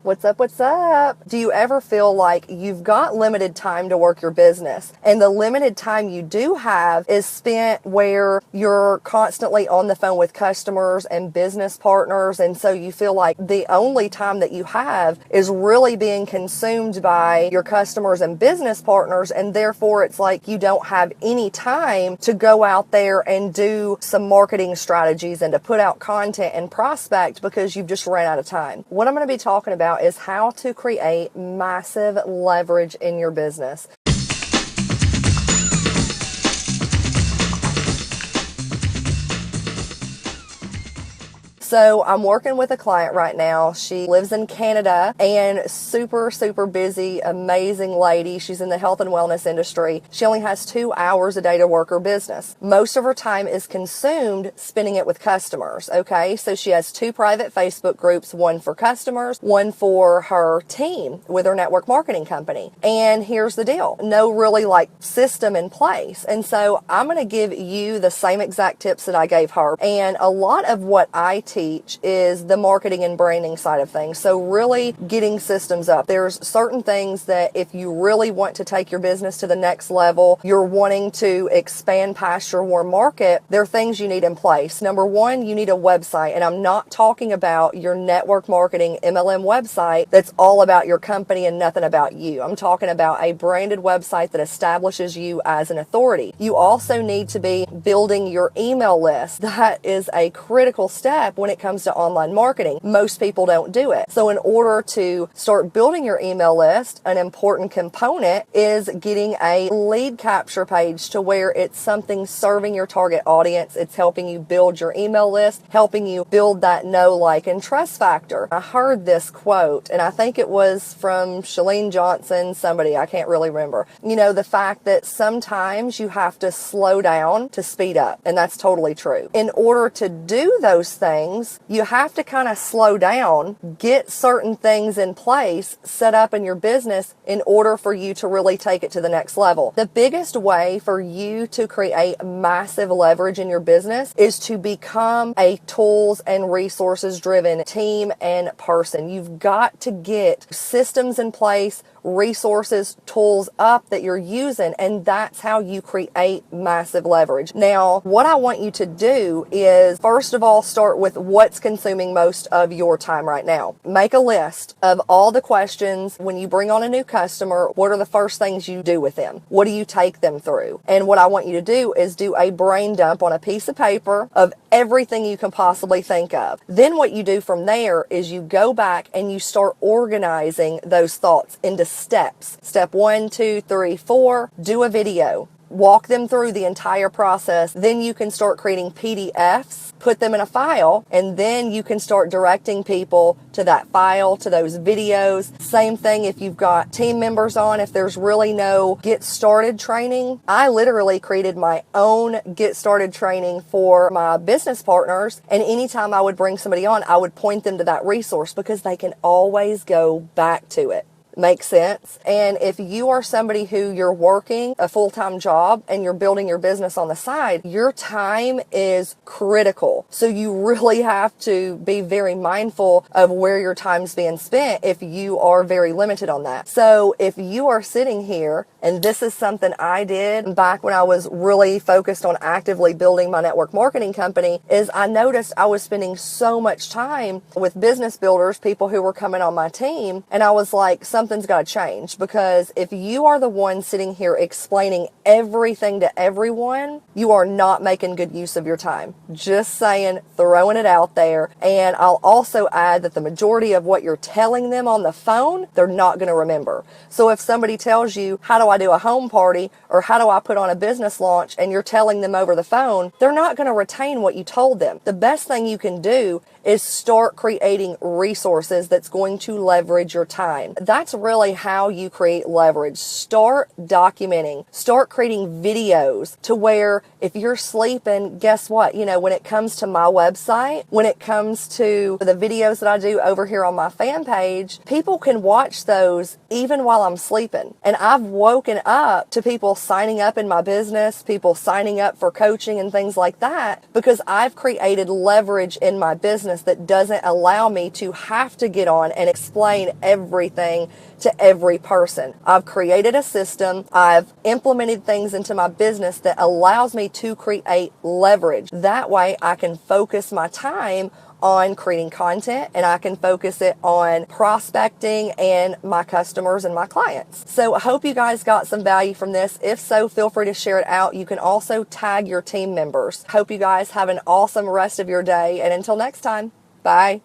What's up? What's up? Do you ever feel like you've got limited time to work your business, and the limited time you do have is spent where you're constantly on the phone with customers and business partners, and so you feel like the only time that you have is really being consumed by your customers and business partners, and therefore it's like you don't have any time to go out there and do some marketing strategies and to put out content and prospect because you've just ran out of time. What I'm going to be talking about is how to create massive leverage in your business. So I'm working with a client right now. She lives in Canada and super busy, amazing lady. She's in the health and wellness industry. She only has 2 hours a day to work her business. Most of her time is consumed spending it with customers. Okay. So she has 2 private Facebook groups, one for customers, one for her team with her network marketing company. And here's the deal. No really system in place. And so I'm going to give you the same exact tips that I gave her. And a lot of what I teach is the marketing and branding side of things. So really getting systems up. There's certain things that if you really want to take your business to the next level, you're wanting to expand past your warm market, there are things you need in place. Number one, you need a website. And I'm not talking about your network marketing MLM website that's all about your company and nothing about you. I'm talking about a branded website that establishes you as an authority. You also need to be building your email list. That is a critical step when it comes to online marketing. Most people don't do it. So in order to start building your email list, an important component is getting a lead capture page to where it's something serving your target audience. It's helping you build your email list, helping you build that know, like, and trust factor. I heard this quote, and I think it was from Chalene Johnson, somebody, I can't really remember. You know, the fact that sometimes you have to slow down to speed up, and that's totally true. In order to do those things, you have to kind of slow down, get certain things in place, set up in your business in order for you to really take it to the next level. The biggest way for you to create massive leverage in your business is to become a tools and resources driven team and person. You've got to get systems in place, resources, tools up that you're using, and that's how you create massive leverage. Now, what I want you to do is, first of all, start with what's consuming most of your time right now. Make a list of all the questions when you bring on a new customer. What are the first things you do with them? What do you take them through? And what I want you to do is do a brain dump on a piece of paper of everything you can possibly think of. Then what you do from there is you go back and you start organizing those thoughts into steps. Step 1, 2, 3, 4, do a video. Walk them through the entire process. Then you can start creating PDFs, put them in a file, and then you can start directing people to that file, to those videos. Same thing if you've got team members on, if there's really no get started training. I literally created my own get started training for my business partners, and anytime I would bring somebody on, I would point them to that resource because they can always go back to it. Makes sense? And if you are somebody who you're working a full-time job and you're building your business on the side, your time is critical. So you really have to be very mindful of where your time's being spent if you are very limited on that. So if you are sitting here, and this is something I did back when I was really focused on actively building my network marketing company, is I noticed I was spending so much time with business builders, people who were coming on my team, and I was like, something's got to change, because if you are the one sitting here explaining everything to everyone, you are not making good use of your time. Just saying, throwing it out there. And I'll also add that the majority of what you're telling them on the phone, they're not going to remember. So if somebody tells you, how do I do a home party, or how do I put on a business launch, and you're telling them over the phone, they're not going to retain what you told them. The best thing you can do is start creating resources that's going to leverage your time. That's really how you create leverage. Start documenting, start creating videos to where if you're sleeping, guess what? You know, when it comes to my website, when it comes to the videos that I do over here on my fan page, people can watch those even while I'm sleeping. And I've woken up to people signing up in my business, people signing up for coaching and things like that, because I've created leverage in my business business that doesn't allow me to have to get on and explain everything to every person. I've created a system. I've implemented things into my business that allows me to create leverage. That way I can focus my time on creating content, and I can focus it on prospecting and my customers and my clients. So I hope you guys got some value from this. If so, feel free to share it out. You can also tag your team members. Hope you guys have an awesome rest of your day, and until next time, bye.